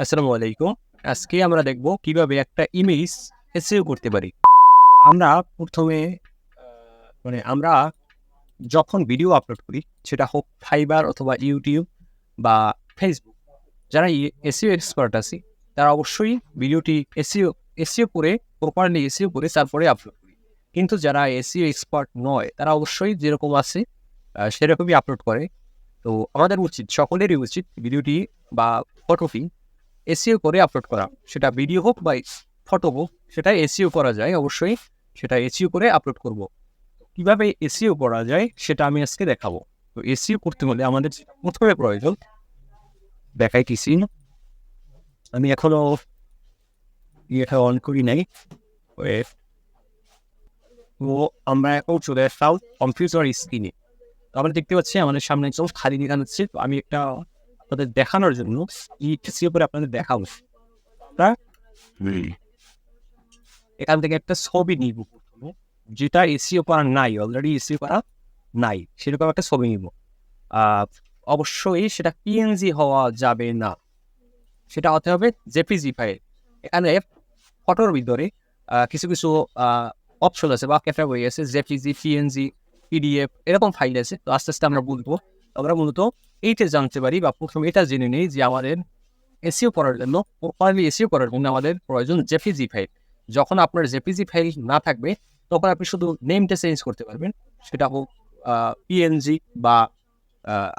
আসসালামু আলাইকুম। আজকে আমরা দেখব কিভাবে একটা ইমেজ এসইও করতে পারি। আমরা ১ম এ আমরা যখন ভিডিও আপলোড করি, সেটা হোক Fiverr অথবা YouTube বা Facebook, যারা এসইও এক্সপার্ট আছি, তারা অবশ্যই ভিডিওটি এসইও করে, প্রপারলি এসইও করে তারপরে আপলোড করি। কিন্তু যারা এসইও এক্সপার্ট নয়, তারা অবশ্যই যেরকম আছে সেরকমই আপলোড করে। তো আমাদের উচিত, সকলেরই উচিত ভিডিওটি বা ফটোটি এসইও করে আপলোড করা। সেটা ভিডিও হোক বা ফটো হোক, সেটা এসইও করা যায় অবশ্যই। সেটা এসইও করে আপলোড করব। কিভাবে এসইও করা যায় সেটা আমি আজকে দেখাবো। তো এসইও করতে হলে আমাদের প্রথমে প্রয়োজন, দেখাইতেছি। আমি এখনো ইয়েটা অন করি নাই। ওয়েট। তো আমরা এখন চলে আসলাম কম্পিউটার স্ক্রিনে। তো আমরা দেখতে পাচ্ছি আমাদের সামনে একদম খালি দেখাচ্ছে। তো আমি একটা আপনাদের দেখানোর জন্য এসইও করে আপনাদের দেখাবো। আমরা এখান থেকে একটা ছবি নিব, যেটা এসইও করা নাই, অলরেডি এসইও করা নাই, সেরকম একটা ছবি নিব। অবশ্যই সেটা পিএনজি হওয়া যাবে না, সেটা হতে হবে জেপিজি ফাইল। এখানে ফটোর ভিতরে কিছু কিছু অপশন আছে বা ক্যাটাগরি আছে, জেপিজি, পিএনজি, পিডিএফ, এরকম ফাইল আছে। তো আস্তে আস্তে আমরা বলবো। আমরা মূলত এইটা জানতে পারি বা প্রথমে এটা জেনে নেই যে আমাদের এসইও করার জন্য, প্রপারলি এসইও করার জন্য আমাদের প্রয়োজন জেপিজি ফাইল। যখন আপনার জেপিজি ফাইল না থাকবে, তখন আপনি শুধু নেমটা চেঞ্জ করতে পারবেন। সেটা হোক পিএনজি বা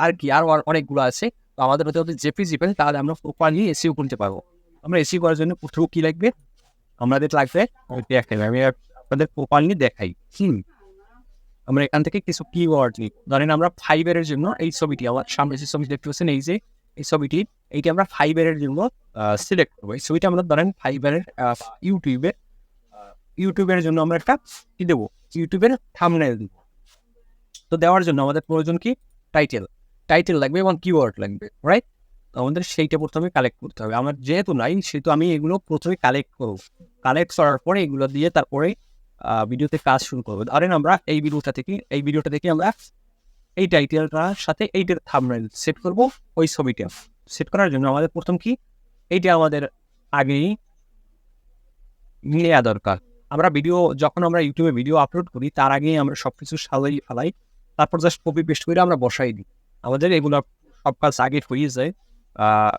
আর কি আরও অনেকগুলো আছে। তো আমাদের হতে হবে জেপিজি ফাইল, তাহলে আমরা প্রপারলি এসইও করতে পারবো। আমরা এসইও করার জন্য প্রথমে কী লাগবে? আমাদের লাগবে আমি আপনাদের প্রপারলি দেখাই। আমরা এখান থেকে কিছু কিওয়ার্ড নিই। ধরেন আমরা ফাইবারের জন্য এই ছবিটি, আমার সামনে যে ছবি দেখতে পাচ্ছেন, এই যে এই ছবিটি, এইটি আমরা ফাইবারের জন্য সিলেক্ট করবো। এই ছবিটা আমরা ধরেন ফাইবারের ইউটিউবের জন্য আমরা একটা কি দেবো, ইউটিউবের থাম্বনেল দিব। তো দেওয়ার জন্য আমাদের প্রয়োজন কি? টাইটেল লাগবে এবং কিওয়ার্ড লাগবে, রাইট? তো আমাদের সেইটা প্রথমে কালেক্ট করতে হবে। আমার যেহেতু নাই, সেহেতু আমি এগুলো প্রথমে কালেক্ট করবো। কালেক্ট করার পরে এগুলো দিয়ে তারপরে ভিডিওতে কাজ শুরু করবো। ধরেন আমরা এই ভিডিওটা থেকে আমরা এই টাইটেলটার সাথে এইটার থাম্বনেল সেট করব। ওই ছবিটা সেট করার জন্য আমাদের প্রথম কি, এইটা আমাদের আগেই নেওয়া দরকার। যখন আমরা ইউটিউবে ভিডিও আপলোড করি, তার আগেই আমরা সবকিছু সাজাই ফেলাই, তারপর জাস্ট কপি পেস্ট করে আমরা বসাই দিই। আমাদের এগুলো সব কাজ আগে হয়ে যায়।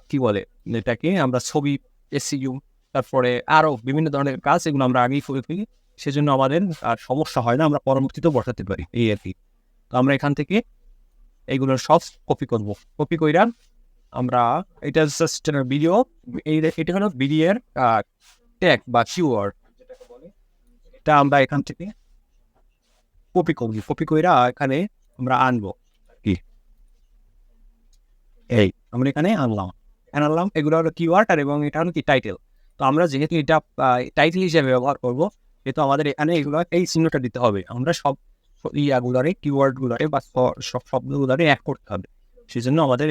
কি বলে এটাকে, আমরা ছবি, এসইউ, তারপরে আরও বিভিন্ন ধরনের কাজ, এগুলো আমরা আগেই করে ফেলি। সেজন্য আমাদের আর সমস্যা হয় না, আমরা পরবর্তীতেও বসাতে পারি, এই আর কি। তো আমরা এখান থেকে এইগুলোর সব কপি করব। কপি কইরা আমরা এটা জাস্ট ভিডিও, এটা হলো ভিডিওর ট্যাগ বা কিওয়ার্ড, এটা আমরা এখান থেকে কপি করব। কপি কইরা এখানে আমরা আনবো। কি এই আমরা এখানে আনলাম এগুলো হলো কিওয়ার্ড, আর এবং এটা হলো কি টাইটেল। তো আমরা যেহেতু এটা টাইটেল হিসেবে ব্যবহার করব, সেহেতু আমাদের এখানে এগুলো এই চিহ্নটা দিতে হবে। আমরা সব ইয়াগুলারে, কিওয়ার্ডগুলারে বা সব শব্দগুলারে এক করতে হবে। সেজন্য আমাদের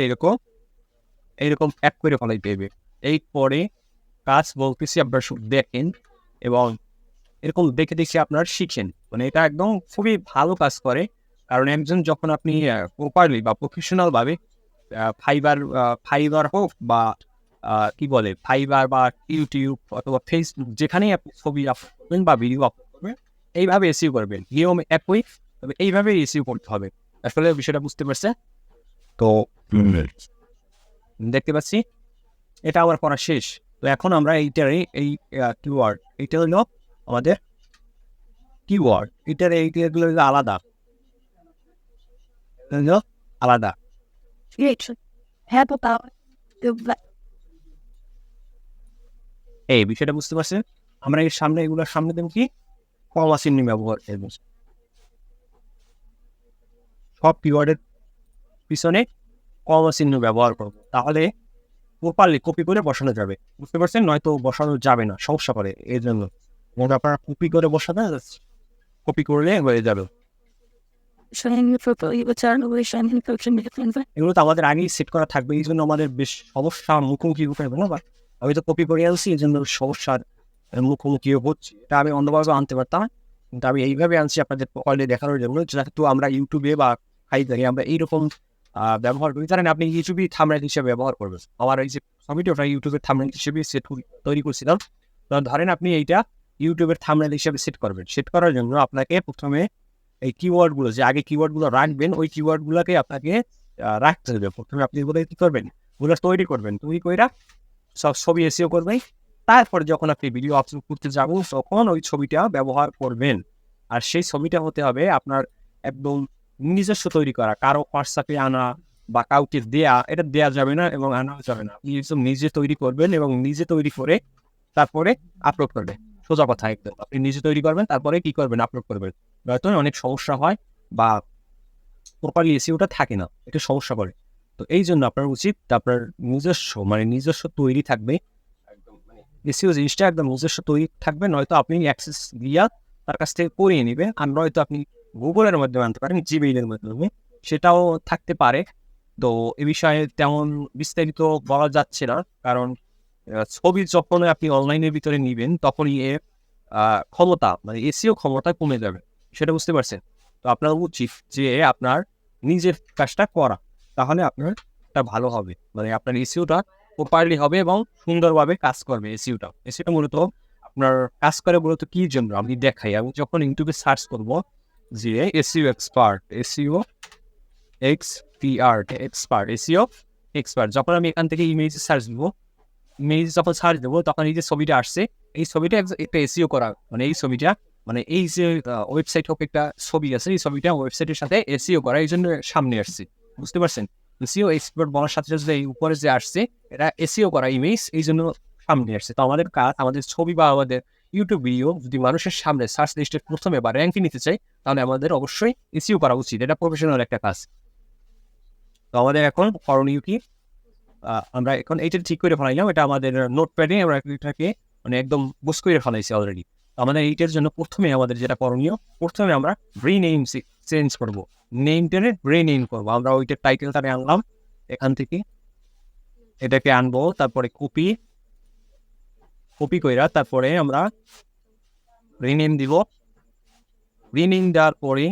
এইরকম এক করে ফেলাইতে হবে। এরপরে কাজ বলতেছি, আপনারা শুধু দেখেন এবং এরকম দেখে দেখে আপনারা শিখেন। মানে এটা একদম খুবই ভালো কাজ করে। কারণ একজন যখন আপনি প্রপারলি বা প্রফেশনাল ভাবে ফাইবার হোক বা কি বলে ফাইবার বা ইউটিউব অথবা ফেসবুক, যেখানেই আপনি ছবি আপলোড করবেন বা ভিডিও আপলোড করবেন, এইভাবে এসইও করবেন। নিয়ম একই, তবে এইভাবে এসইও করতে হবে। আসলে বিষয়টা বুঝতে পারছে তো? দেখতে পাচ্ছি এটা আমার করা শেষ। তো এখন আমরা এই কিওয়ার্ড, এইটা হলো আমাদের কিওয়ার্ড, এইগুলো হলো আলাদা, আলাদা। এই বিষয়টা বুঝতে পারছেন? আমরা এর সামনে, এগুলোর সামনে দেব কি, কমা চিহ্ন ব্যবহার করব। সব কিওয়ার্ডের পিছনে কমা চিহ্ন ব্যবহার করব, তাহলে প্রপারলি কপি করে বসানো যাবে। বুঝতে পারছেন? নয়তো বসানো যাবে না, সমস্যা করে। এই জন্য আপনারা কপি করে বসাতে, কপি করলে হয়ে যাবে। এগুলো তো আমাদের আগেই সেট করা থাকবে, এই জন্য আমাদের বেশ সমস্যার মুখোমুখি হতে হবে না। বা আমি তো কপি করে আনছি, এই জন্য সমস্যার মুখোমুখি হচ্ছে। এটা আমি অন্যভাবে আনতে পারতাম, কিন্তু আমি এইভাবে আনছি আপনাদের প্রপারলি দেখানোর জন্য। যেহেতু আমরা ইউটিউবে বা ফাইবারে আমরা এইরকম ব্যবহার করি, কারণ আপনি ইউটিউবে থাম্বনেল হিসেবে ব্যবহার করবেন। আমার এই যে ছবিটা ওটা ইউটিউবের থাম্বনেল হিসেবে তৈরি করছিলাম। তো ধরেন আপনি এইটা ইউটিউবের থাম্বনেল হিসেবে সেট করবেন। সেট করার জন্য আপনাকে প্রথমে এই কিওয়ার্ডগুলো যে আগে কিওয়ার্ডগুলো রাখবেন, ওই কিওয়ার্ডগুলোকে আপনাকে রাখতে হবে। প্রথমে আপনি এগুলো কি করবেন, ওগুলো তৈরি করবেন। তৈরি কইরা সব ছবি এসিও করবেন। তারপরে যখন আপনি ভিডিও আপলোড করতে যাবেন তখন ওই ছবিটা ব্যবহার করবেন। আর সেই ছবিটা হতে হবে আপনার একদম নিজস্ব তৈরি করা, কারো হোয়াটসঅ্যাপে আনা বা কাউকে দেয়া, এটা দেয়া যাবে না এবং আনাও যাবে না। আপনি একদম নিজে তৈরি করবেন এবং নিজে তৈরি করে তারপরে আপলোড করবেন। সোজা কথা একদম। আপনি নিজে তৈরি করবেন, তারপরে কি করবেন, আপলোড করবেন। নয়তো অনেক সমস্যা হয় বা প্রপারলি এসইওটা থাকে না, এটা সমস্যা করে। তো এই জন্য আপনার উচিত আপনার নিজস্ব তৈরি থাকবে। এসইও জিনিসটা একদম নিজস্ব তৈরি থাকবে, নয়তো আপনি অ্যাক্সেস দিয়া তার কাছ থেকে করিয়ে নেবে। আর নয়তো আপনি গুগলের মাধ্যমে আনতে পারেন, জিমেইলের মাধ্যমে, সেটাও থাকতে পারে। তো এ বিষয়ে তেমন বিস্তারিত বলা যাচ্ছে না, কারণ ছবি যখন আপনি অনলাইনের ভিতরে নিবেন তখনই এর ক্ষমতা মানে এসইও ক্ষমতা কমে যাবে, সেটা বুঝতে পারছেন? তো আপনার উচিত যে আপনার নিজের কাজটা করা, তাহলে আপনার এটা ভালো হবে, মানে আপনার এসইওটা প্রপারলি হবে এবং সুন্দরভাবে কাজ করবে। এসইওটা মূলত আপনার কাজ করে মূলত কি জন্য আমি দেখাই। আমি যখন ইউটিউবে সার্চ করব যে এসইও এক্সপার্ট, যখন আমি এখান থেকে ইমেজ যখন সার্চ দেবো তখন এই যে ছবিটা আসছে, এই ছবিটা একটা এসইও করা, মানে এই ছবিটা মানে এই যে ওয়েবসাইট হোক একটা ছবি আছে, এই ছবিটা ওয়েবসাইটের সাথে এসইও করা, এই জন্য সামনে আসছে। বুঝতে পারছেন? এসইও এক্সপার্ট বলার সাথে সাথে এই উপরে যে আসছে এটা এসইও করা ইমেজ, এই জন্য সামনে আসছে। তো আমাদের কাজ, আমাদের ছবি বা আমাদের ইউটিউব ভিডিও যদি মানুষের সামনে সার্চ লিস্টের প্রথমে বা র্যাঙ্কে নিতে চাই, তাহলে আমাদের অবশ্যই এসইও করা উচিত। এটা প্রফেশনাল একটা কাজ। তো আমাদের এখন করণীয় কি? আমরা এখন এইটা ঠিক করে ফেলাইলাম, এটা আমাদের নোটপ্যাডে আমরা এটাকে মানে একদম বুঝ করে ফেলাইছি অলরেডি। আমাদের এইটার জন্য প্রথমে আমাদের যেটা করণীয়, প্রথমে আমরা রিনেম চেঞ্জ করবো, নেমটারে রিনেম করবো। আমরা ওইটার টাইটেলটারে আনলাম এখান থেকে, এটাকে আনবো, তারপরে কপি কইরা তারপরে আমরা রিনেম দিব। রিনেম দেওয়ার পরে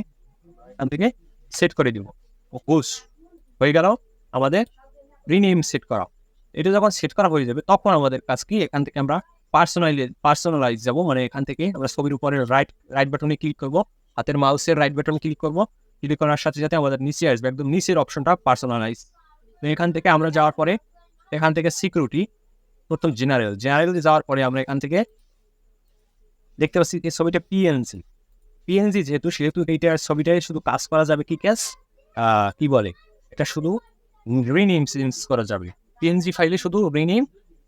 এখান থেকে সেট করে দিব। বুঝ হয়ে গেল আমাদের রিনেম সেট করা। এটা যখন সেট করা হয়ে যাবে তখন আমাদের কাজ কি, এখান থেকে আমরা পার্সোনালাইজ যাবো। মানে এখান থেকে আমরা ছবির উপরে রাইট বাটনে ক্লিক করবো, হাতের মাউসের রাইট বাটনে ক্লিক করবো। ক্লিক করার সাথে সাথে আমাদের নিচে আসবে একদম নিচের অপশনটা পার্সোনালাইজ। তো এখান থেকে আমরা যাওয়ার পরে এখান থেকে সিকিউরিটি, প্রথম জেনারেল যাওয়ার পরে আমরা এখান থেকে দেখতে পাচ্ছি এই ছবিটা পিএনজি যেহেতু এইটার ছবিটাই শুধু কাজ করা যাবে কি বলে এটা শুধু রিনেম চেঞ্জ করা যাবে। পিএনজি ফাইলে শুধু রিনেম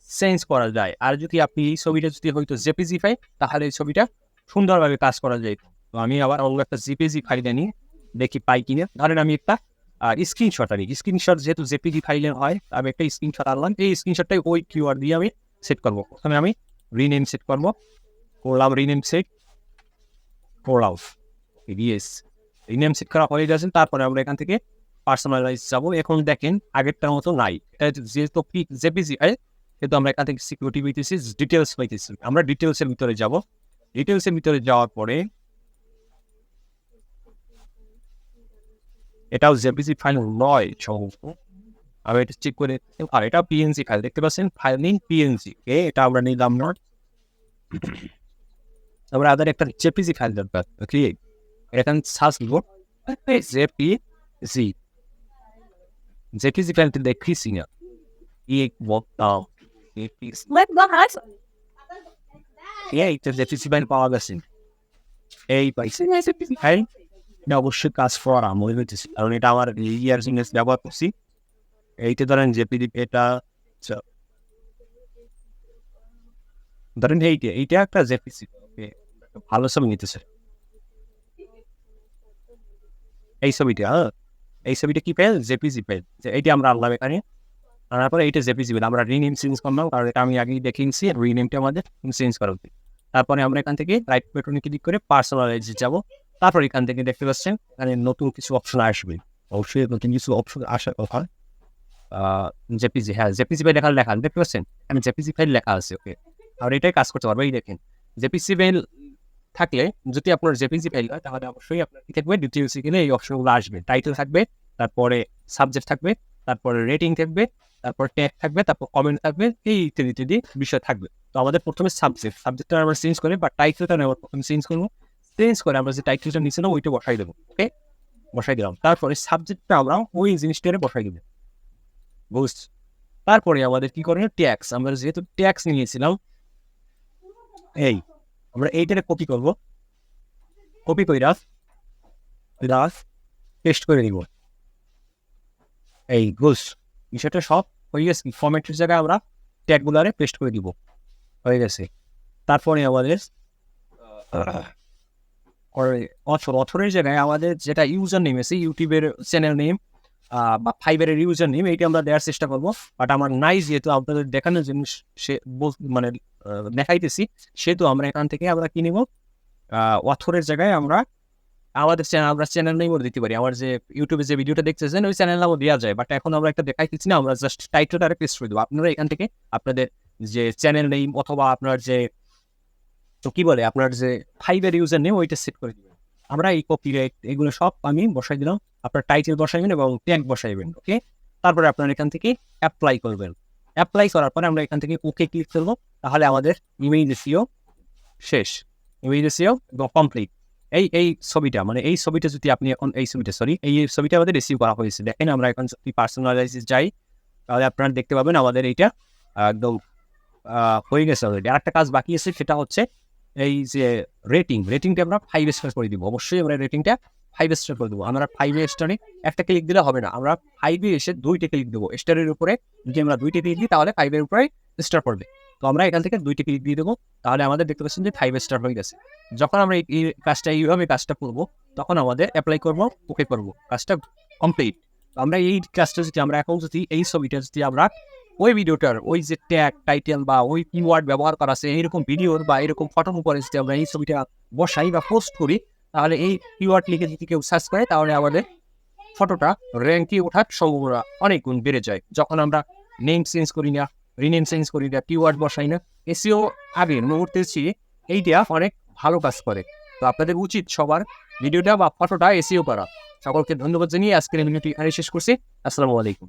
চেঞ্জ করা যায়। আর যদি আপনি এই ছবিটা যদি হয়তো জেপিজি ফাইল, তাহলে এই ছবিটা সুন্দরভাবে কাজ করা যায়। তো আমি আবার অন্য একটা জেপিজি ফাইল আনি, দেখি পাই কিনে। ধরেন আমি একটা স্ক্রিনশট যেহেতু জেপিজি ফাইলে হয়, আমি একটা স্ক্রিনশট আনলাম। এই স্ক্রিনশটটাই ওই কিওয়ার্ড দিয়ে আমি সেট করবো। প্রথমে আমি রিনেম সেট করলাম রিনেম সেট করলাম রিনেম সেট করা হয়ে গেছে। তারপরে আমরা এখান থেকে পার্সোনালাইজ যাবো। এখন দেখেন আগেরটার মতো নাই, এটা যেহেতু জেপিজি ফাইল, কিন্তু আমরা এখান থেকে সিকিউরিটি পাইতেছি, ডিটেলস পাইতেছি। আমরা ডিটেলসের ভিতরে যাব। ডিটেলসের ভিতরে যাওয়ার পরে এটাও জেপিজি ফাইল নয় সম্ভবত, আমি এটা চেক করে। আর এটা পিএনজি ফাইল, দেখতে পাচ্ছেন ফাইল নেই পিএনজি, এটা আমরা নিলাম না। আমরা আদার একটা জেপিজি ফাইল দরকার, ওকে। এখানে সার্চ দিব জেপিজি ফাইলটা দেখছি না, এইটা জেপিজি ফাইল পাওয়া গেছে, এই পাইছে জেপিজি ফাইল। এটা অবশ্যই কাজ করা মনে হইতেছে, কারণ এটা আমার ইয়ার জিনিস ব্যবহার করছি। এইটা ধরেন জেপিজি, এটা ধরেন এইটা একটা জেপিজি, ভালো ছবি নিতেছে এই ছবিটা। এই ছবিটা কি ফাইল? JPG file. এইটা আমরা আনলাম এখানে, আনার পরে এইটা জেপিজি ফাইল আমরা রিনেম চেঞ্জ করলাম, কারণ এটা আমি আগেই দেখিয়েছি রিনেমটা আমাদের চেঞ্জ করা উচিত। তারপরে আমরা এখান থেকে রাইট বাটনে ক্লিক করে পার্সোনালাইজে যাব। তারপর এখান থেকে দেখতে পাচ্ছেন এখানে নতুন কিছু অপশন আসবে, অবশ্যই নতুন কিছু অপশন আসার কথা। জেপিজি, হ্যাঁ জেপিজি ফাইল লেখা দেখতে পাচ্ছেন, আমি জেপিজি ফাইল লেখা আছে, ওকে। আর এটাই কাজ করতে পারবো। এই দেখেন জেপিজি ফাইল থাকলে, যদি আপনার জেপিজি ফাইল হয়, তাহলে অবশ্যই আপনার কি থাকবে, ডিটেলসে গেলে এই অপশনগুলো আসবে। টাইটেল থাকবে, তারপরে সাবজেক্ট থাকবে, তারপরে রেটিং থাকবে, তারপর ট্যাগ থাকবে, তারপর কমেন্ট থাকবে, এই ইত্যাদি ইত্যাদি বিষয় থাকবে। তো আমাদের প্রথমে সাবজেক্টটা আমরা চেঞ্জ করি বা টাইটেলটা আমরা প্রথমে চেঞ্জ করবো। চেঞ্জ করে আমরা যে টাইটেলটা নিচে না ওইটা বসাই দেবো। ওকে, বসাই দিলাম। তারপরে সাবজেক্টটা আমরা ওই জিনিসটারে বসাই দেবো। বুঝ তারপরে আমাদের কি করণীয়, ট্যাক্স। আমরা যেহেতু ট্যাক্স নিয়েছিলাম, এই আমরা এইটারে কপি করবো। কপি কইরা পেস্ট করে দিব। এই বুঝ বিষয়টা সব হয়ে গেছে। ফরম্যাটের জায়গায় আমরা ট্যাগগুলারে পেস্ট করে দিব, হয়ে গেছে। তারপরে আমাদের অথরের জায়গায় আমাদের যেটা ইউজার নেম আছে, ইউটিউবের চ্যানেল নেম বা ফাইবারের ইউজার নেম, এইটা আমরা দেওয়ার চেষ্টা করবো। বাট আমার নাই, যেহেতু আপনাদের দেখানোর জিনিস সে মানে দেখাইতেছি, সেহেতু আমরা এখান থেকে আমরা কি নিব, অথরের জায়গায় আমরা আমাদের চ্যানেল নেমও দিতে পারি। আমার যে ইউটিউবে যে ভিডিওটা দেখতেছেন ওই চ্যানেল নামও দেওয়া যায়, বাট এখন আমরা একটা দেখাইতেছি না, আমরা জাস্ট টাইটেলটা পেস্ট করে দেবো। আপনারা এখান থেকে আপনাদের যে চ্যানেল নেম অথবা আপনার যে তো কি বলে আপনার যে ফাইবার ইউজার নেম ওইটা সেট করে দিবেন। আমরা এই কপিরাইট এগুলো সব আমি বসাই দিলাম। আপনার টাইটেল বসাইবেন এবং ট্যাগ বসাইবেন। ওকে, তারপরে আপনার এখান থেকে অ্যাপ্লাই করবেন। অ্যাপ্লাই করার পরে আমরা এখান থেকে ওকে ক্লিক করবো। তাহলে আমাদের ইমেইল এসইও শেষ, ইমেইল এসইও কমপ্লিট। এই ছবিটা মানে এই ছবিটা যদি আপনি এখন এই ছবিটা আমাদের রিসিভ করা হয়েছে। দেখেন আমরা এখন যদি পার্সোনালাইজে যাই তাহলে আপনারা দেখতে পাবেন আমাদের এইটা একদম হয়ে গেছে অলরেডি। আরেকটা কাজ বাকি আছে, সেটা হচ্ছে এই যে রেটিংটা আমরা 5 স্টার করে দিব। অবশ্যই আমরা রেটিংটা 5 স্টার করে দেবো। আমরা 5 স্টারে একটা ক্লিক দিলে হবে না, আমরা 5 এসে 2টা ক্লিক দেবো। স্টারের উপরে যদি আমরা 2টা ক্লিক দিই তাহলে 5 এর উপরে স্টার পড়বে। তো আমরা এখান থেকে 2টা ক্লিক দিয়ে দেবো, তাহলে আমাদের দেখতে পাচ্ছেন যে 5 স্টার হয়ে গেছে। যখন আমরা এই এইভাবে কাজটা করবো, তখন আমাদের অ্যাপ্লাই করবো, ওকে করবো, কাজটা কমপ্লিট। আমরা এই কাজটা যদি আমরা এখন যদি এই ছবিটা যদি আমরা ওই ভিডিওটার ওই যে ট্যাগ টাইটেল বা ওই কিওয়ার্ড ব্যবহার করা আছে এইরকম ভিডিওর বা এরকম ফটোর উপরে যদি আমরা এই ছবিটা বসাই বা পোস্ট করি, তাহলে এই কিওয়ার্ড লিখে যদি কেউ সার্চ করে তাহলে আমাদের ফটোটা র্যাঙ্কে ওঠার সম্ভাবনা অনেক গুণ বেড়ে যায়। যখন আমরা নেম চেঞ্জ করি না, রিনেম চেঞ্জ করি না, কিওয়ার্ড বসাই না, এসইও আগের মুহূর্তে চেয়ে এইটা অনেক ভালো কাজ করে। তো আপনাদের উচিত সবার ভিডিওটা বা ফটোটা এসইও করা। সকলকে ধন্যবাদ জানিয়ে আজকের ভিডিওটি এখানে শেষ করছি। আসসালামু আলাইকুম।